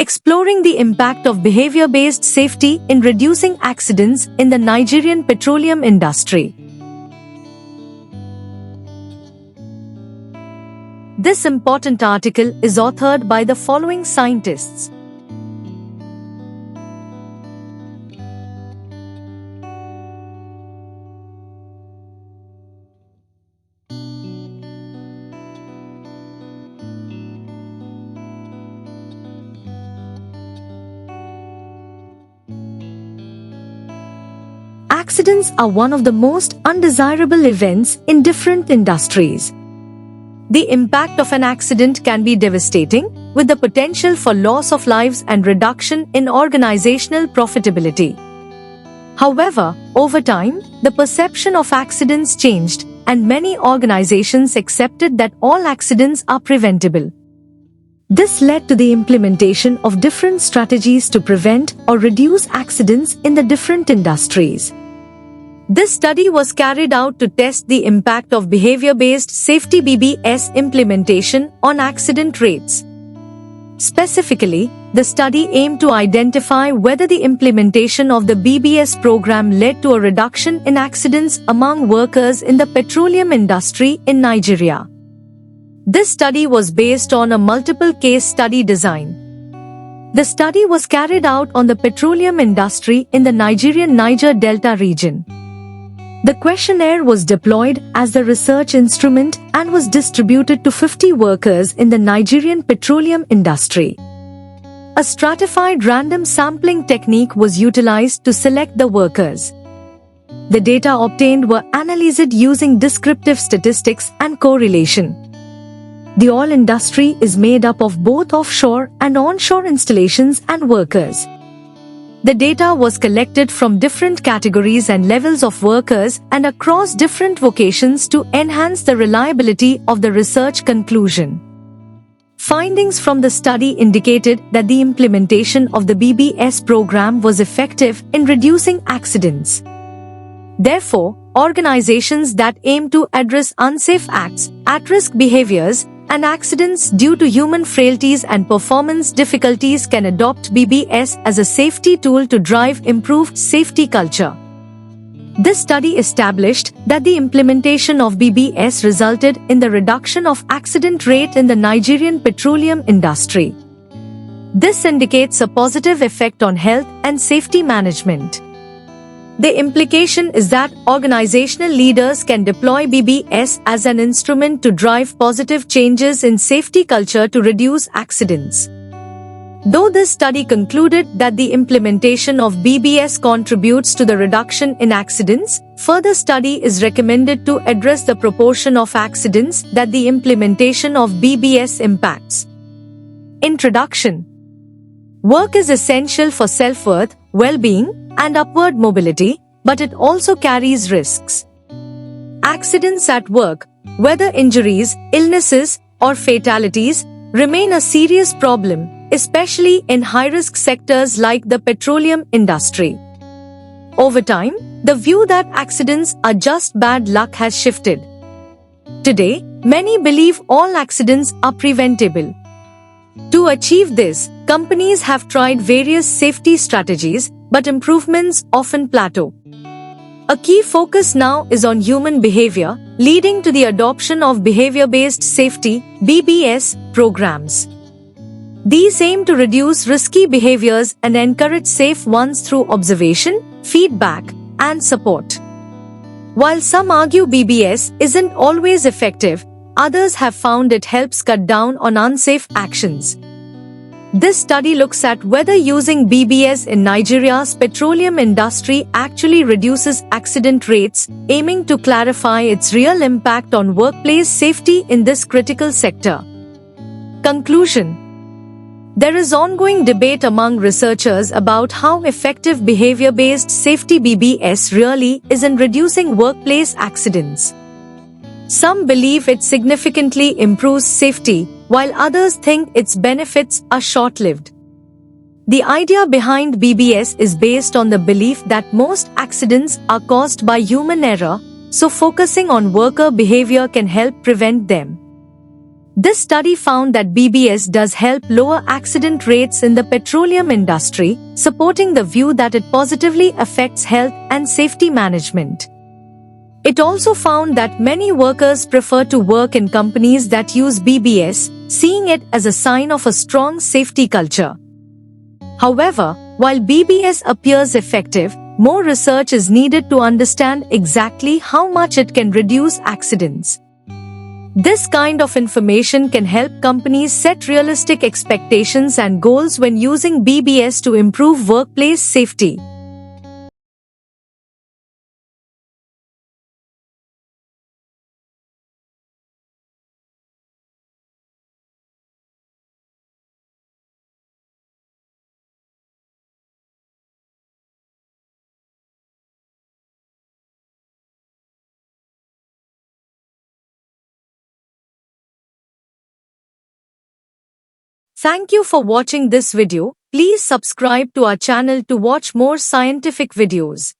exploring the impact of behavior-based safety in reducing accidents in the Nigerian petroleum industry. This important article is authored by the following scientists. Accidents are one of the most undesirable events in different industries. The impact of an accident can be devastating, with the potential for loss of lives and reduction in organizational profitability. However, over time, the perception of accidents changed, and many organizations accepted that all accidents are preventable. This led to the implementation of different strategies to prevent or reduce accidents in the different industries. This study was carried out to test the impact of behavior-based safety BBS implementation on accident rates. Specifically, the study aimed to identify whether the implementation of the BBS program led to a reduction in accidents among workers in the petroleum industry in Nigeria. This study was based on a multiple case study design. The study was carried out on the petroleum industry in the Nigerian Niger Delta region. The questionnaire was deployed as the research instrument and was distributed to 50 workers in the Nigerian petroleum industry. A stratified random sampling technique was utilized to select the workers. The data obtained were analyzed using descriptive statistics and correlation. The oil industry is made up of both offshore and onshore installations and workers. The data was collected from different categories and levels of workers and across different vocations to enhance the reliability of the research conclusion. Findings from the study indicated that the implementation of the BBS program was effective in reducing accidents. Therefore, organizations that aim to address unsafe acts, at-risk behaviors, and accidents due to human frailties and performance difficulties can adopt BBS as a safety tool to drive improved safety culture. This study established that the implementation of BBS resulted in the reduction of accident rate in the Nigerian petroleum industry. This indicates a positive effect on health and safety management. The implication is that organizational leaders can deploy BBS as an instrument to drive positive changes in safety culture to reduce accidents. Though this study concluded that the implementation of BBS contributes to the reduction in accidents, further study is recommended to address the proportion of accidents that the implementation of BBS impacts. Introduction. Work is essential for self-worth, well-being, and upward mobility, but it also carries risks. Accidents at work, whether injuries, illnesses, or fatalities, remain a serious problem, especially in high-risk sectors like the petroleum industry. Over time, the view that accidents are just bad luck has shifted. Today, many believe all accidents are preventable. To achieve this, companies have tried various safety strategies, but improvements often plateau. A key focus now is on human behavior, leading to the adoption of behavior-based safety (BBS) programs. These aim to reduce risky behaviors and encourage safe ones through observation, feedback, and support. While some argue BBS isn't always effective, others have found it helps cut down on unsafe actions. This study looks at whether using BBS in Nigeria's petroleum industry actually reduces accident rates, aiming to clarify its real impact on workplace safety in this critical sector. Conclusion. There is ongoing debate among researchers about how effective behavior-based safety BBS really is in reducing workplace accidents. Some believe it significantly improves safety, while others think its benefits are short-lived. The idea behind BBS is based on the belief that most accidents are caused by human error, so focusing on worker behavior can help prevent them. This study found that BBS does help lower accident rates in the petroleum industry, supporting the view that it positively affects health and safety management. It also found that many workers prefer to work in companies that use BBS, seeing it as a sign of a strong safety culture. However, while BBS appears effective, more research is needed to understand exactly how much it can reduce accidents. This kind of information can help companies set realistic expectations and goals when using BBS to improve workplace safety. Thank you for watching this video. Please subscribe to our channel to watch more scientific videos.